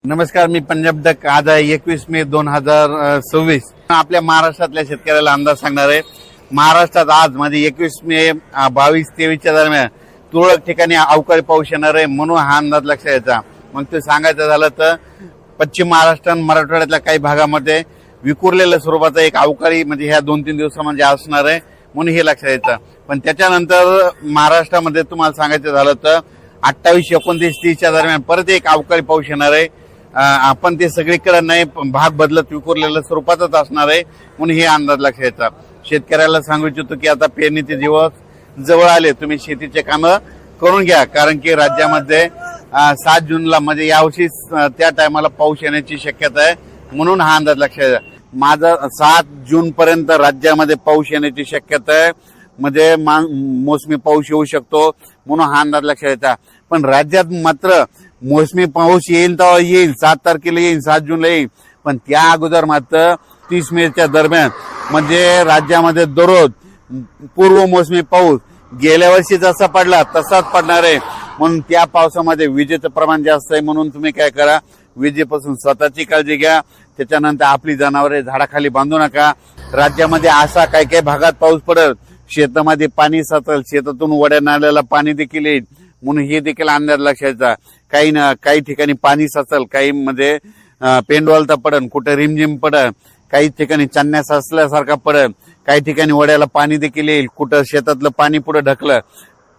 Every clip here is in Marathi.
नमस्कार, मी पंजाब डक. आज आहे 21 मे 2026. आपल्या महाराष्ट्रातल्या शेतकऱ्याला अंदाज सांगणार आहे. महाराष्ट्रात आज म्हणजे 21 मे 22-23 दरम्यान तुरळक ठिकाणी अवकाळी पाऊस येणार आहे, म्हणून हा अंदाज लक्षात घ्यायचा. मग ते सांगायचं झालं तर पश्चिम महाराष्ट्र आणि मराठवाड्यातल्या काही भागामध्ये विखुरलेल्या स्वरूपाचा एक अवकाळी म्हणजे ह्या 2-3 दिवसामध्ये असणार आहे, म्हणून हे लक्षात घ्यायचं. पण त्याच्यानंतर महाराष्ट्रामध्ये तुम्हाला सांगायचं झालं तर 28, 29, 30 दरम्यान परत एक अवकाळी पाऊस येणार आहे. आपण ते सगळीकडे नाही, भाग बदलत विखुरलेल्या स्वरूपातच असणार आहे, म्हणून हे अंदाज लक्षात घ्यायचा. शेतकऱ्याला सांगू इच्छितो की आता पेरणीचे दिवस जवळ आले, तुम्ही शेतीचे कामं करून घ्या. कारण की राज्यामध्ये 7 जूनला म्हणजे यावर्षी त्या टायमाला पाऊस येण्याची शक्यता आहे, म्हणून हा अंदाज लक्षात घ्या. माझा 7 जून पर्यंत राज्यामध्ये पाऊस येण्याची शक्यता आहे, म्हणजे मोसमी पाऊस येऊ शकतो, म्हणून हा अंदाज लक्षात घ्यायचा. पण राज्यात मात्र मोसमी पाऊस येईल तेव्हा येईल, 7 तारखेला येईल, 7 जूनला येईल. पण त्या अगोदर मात्र 30 मेच्या दरम्यान म्हणजे राज्यामध्ये दररोज पूर्व मोसमी पाऊस गेल्या वर्षी जसा पडला तसाच पडणार आहे. म्हणून त्या पावसामध्ये विजेचं प्रमाण जास्त आहे, म्हणून तुम्ही काय करा, विजेपासून स्वतःची काळजी घ्या. त्याच्यानंतर आपली जनावरे झाडाखाली बांधू नका. राज्यामध्ये असा काही काही भागात पाऊस पडेल, शेतामध्ये पाणी साचेल, शेतातून वड्या नाल्याला पाणी देखील येईल, म्हणून हे देखील अंदाज लक्षात. काही ठिकाणी पाणी साचेल, काही मध्ये पेंडवालता पडेल, कुठे रिमझिम पडेल, काही ठिकाणी चांदण्या साचल्यासारखा पडेल, काही ठिकाणी वड्याला पाणी देखील येईल, कुठं शेतातलं पाणी पुढे ढकलं.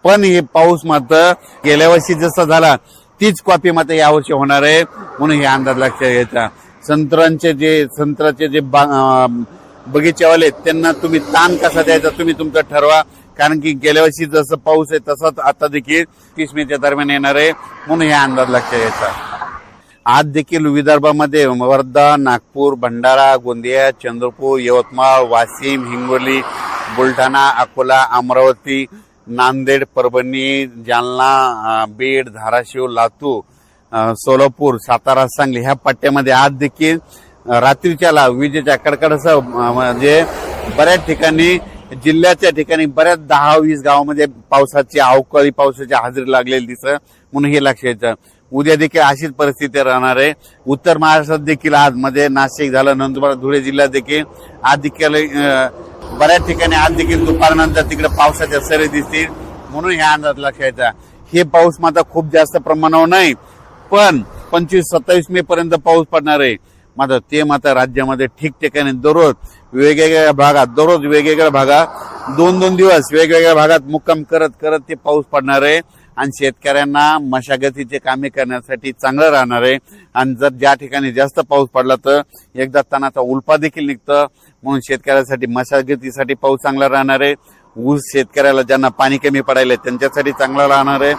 पण हे पाऊस मात्र गेल्या वर्षी जसा झाला तीच कॉपी मात्र यावर्षी होणार आहे, म्हणून हे अंदाज लक्षात घ्यायचा. संत्र्याचे जे बगीचेवाले त्यांना तुम्ही ताण कसा द्यायचा तुम्ही तुमचं ठरवा. कारण की गेल्या वर्षी जसं पाऊस आहे तसाच आता देखील 30 मेच्या दरम्यान येणार आहे, म्हणून हे अंदाज लक्षात घ्यायचा. आज देखील विदर्भामध्ये वर्धा, नागपूर, भंडारा, गोंदिया, चंद्रपूर, यवतमाळ, वाशिम, हिंगोली, बुलढाणा, अकोला, अमरावती, नांदेड, परभणी, जालना, बीड, धाराशिव, लातूर, सोलापूर, सातारा, सांगली ह्या पट्ट्यामध्ये आज देखील रात्रीच्याला विजेच्या कडकडासह म्हणजे बऱ्याच ठिकाणी जिल्ह्याच्या ठिकाणी बऱ्याच 10-20 गावामध्ये अवकाळी पावसाची हजेरी लागलेली दिसत, म्हणून हे लक्षात घ्यायचं. उद्या देखील अशीच परिस्थिती राहणार आहे. उत्तर महाराष्ट्रात देखील आज मध्ये नाशिक झालं, नंदुरबार, धुळे जिल्ह्यात देखील आज देखील बऱ्याच ठिकाणी आज देखील दुपारनंतर तिकडे पावसाच्या सरी दिसतील, म्हणून हे अंदाज लक्षात घ्यायचा. हे पाऊस मात्र खूप जास्त प्रमाणावर नाही, पण 25-27 मे पर्यंत पाऊस पडणार आहे. मात्र ते मात्र राज्यामध्ये ठिकठिकाणी दररोज वेगवेगळ्या भागात 2-2 दिवस वेगवेगळ्या भागात मुक्काम करत करत ते पाऊस पडणार आहे. आणि शेतकऱ्यांना मशागतीचे कामे करण्यासाठी चांगलं राहणार आहे. आणि जर ज्या ठिकाणी जास्त पाऊस पडला तर एकदा तणाचा उल्पा देखील निघतं, म्हणून शेतकऱ्यासाठी मशागतीसाठी पाऊस चांगला राहणार आहे. ऊस शेतकऱ्याला ज्यांना पाणी कमी पडायला त्यांच्यासाठी चांगला राहणार आहे.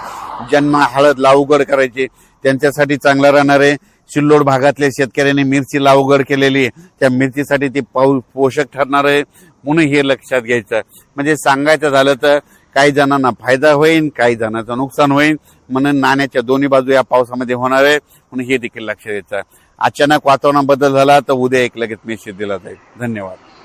ज्यांना हळद लागवड करायची त्यांच्यासाठी चांगला राहणार आहे. सिल्लोड भागातल्या शेतकऱ्यांनी मिरची लागवड केलेली, त्या मिरचीसाठी ती पाऊस पोषक ठरणार आहे, म्हणून हे लक्षात घ्यायचं. म्हणजे सांगायचं झालं तर काही जणांना फायदा होईल, काही जणांचं नुकसान होईल, म्हणून नाण्याच्या दोन्ही बाजू या पावसामध्ये होणार आहे, म्हणून हे देखील लक्षात घ्यायचं. अचानक वातावरण बदल झाला तर उद्या एक लगेच मेसेज दिला जाईल. धन्यवाद.